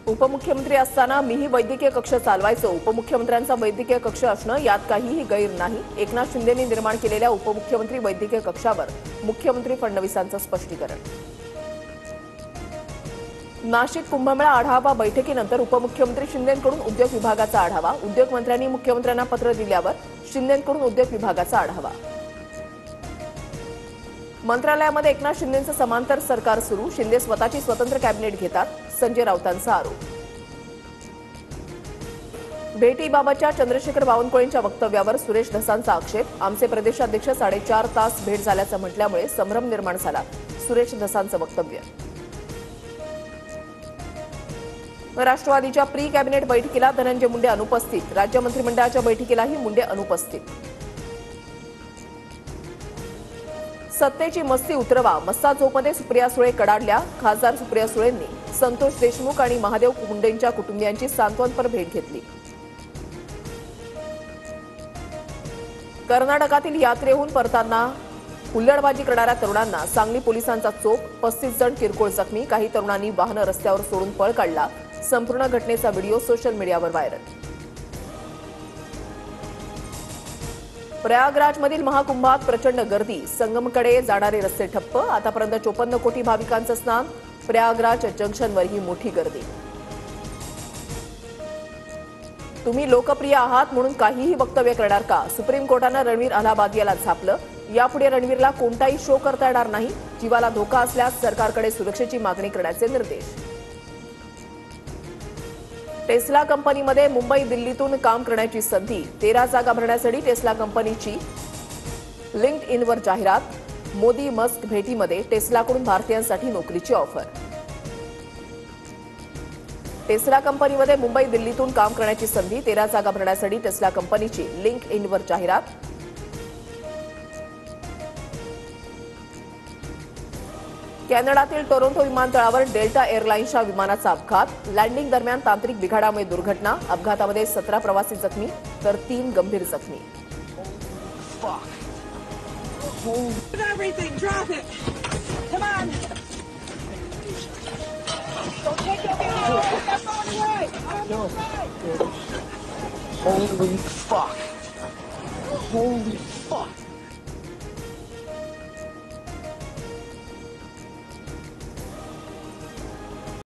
उपमुख्यमंत्री असताना मीही वैद्यकीय कक्ष चालवायचो. उपमुख्यमंत्र्यांचा वैद्यकीय कक्ष असणं यात काहीही गैर नाही. एकनाथ शिंदेंनी निर्माण केलेल्या उपमुख्यमंत्री वैद्यकीय कक्षावर मुख्यमंत्री फडणवीसांचं स्पष्टीकरण. नाशिक कुंभमेळा आढावा बैठकीनंतर उपमुख्यमंत्री शिंदेंकडून उद्योग विभागाचा आढावा. उद्योगमंत्र्यांनी मुख्यमंत्र्यांना पत्र दिल्यावर शिंदेंकडून उद्योग विभागाचा आढावा. मंत्रालयामध्ये एकनाथ शिंदेंचं समांतर सरकार सुरू. शिंदे स्वतःची स्वतंत्र कॅबिनेट घेतात. संजय राऊतांचा आरोप. भेटीबाबतच्या चंद्रशेखर बावनकुळेंच्या वक्तव्यावर सुरेश धसांचा आक्षेप. आमचे प्रदेशाध्यक्ष 4.5 तास भेट झाल्याचं म्हटल्यामुळे संभ्रम निर्माण झाला. सुरेश धसांचं वक्तव्य. राष्ट्रवादीच्या प्री कॅबिनेट बैठकीला धनंजय मुंडे अनुपस्थित. राज्य मंत्रिमंडळाच्या बैठकीलाही मुंडे अनुपस्थित. सत्तेची मस्ती उतरवा. मस्ता झोपमध्ये सुप्रिया सुळे कडाडल्या. खासदार सुप्रिया सुळेंनी संतोष देशमुख आणि महादेव मुंडेंच्या कुटुंबियांची सांत्वनपर भेट घेतली. कर्नाटकातील यात्रेहून परताना हुल्लडबाजी करणाऱ्या तरुणांना सांगली पोलिसांचा चोप. 35 जण किरकोळ जखमी. काही तरुणांनी वाहनं रस्त्यावर सोडून पळ काढला. संपूर्ण घटनेचा व्हिडिओ सोशल मीडियावर व्हायरल. प्रयागराजमधील महाकुंभात प्रचंड गर्दी. संगमकडे जाणारे रस्ते ठप्प. आतापर्यंत 54 कोटी भाविकांचं स्नान. प्रयागराज जंक्शनवर ही मोठी गर्दी. तुम्ही लोकप्रिय आहात म्हणून काहीही वक्तव्य करणार का? सुप्रीम कोर्टानं रणवीर अलाहाबादियाला झापलं. यापुढे रणवीरला कोणताही शो करता येणार नाही. जीवाला धोका असल्यास सरकारकडे सुरक्षेची मागणी करण्याचे निर्देश. टेस्ला कंपनीमध्ये मुंबई दिल्लीतून काम करण्याची संधी. 13 जागा भरण्यासाठी टेस्ला कंपनीची लिंक्डइनवर जाहिरात. मोदी मस्क भेटीमध्ये टेस्लाकडून भारतीयांसाठी नोकरीची ऑफर. टेस्ला कंपनीमध्ये मुंबई दिल्लीतून काम करण्याची संधी. 13 जागा भरण्यासाठी टेस्ला कंपनीची लिंक्डइनवर जाहिरात. कॅनडातील टोरंटो विमानतळावर डेल्टा एअरलाइन्सच्या विमानाचा अपघात. लँडिंग दरम्यान तांत्रिक बिघाडामुळे दुर्घटना. अपघातामध्ये 17 प्रवासी जखमी तर 3 गंभीर जखमी. Holy fuck. Holy fuck.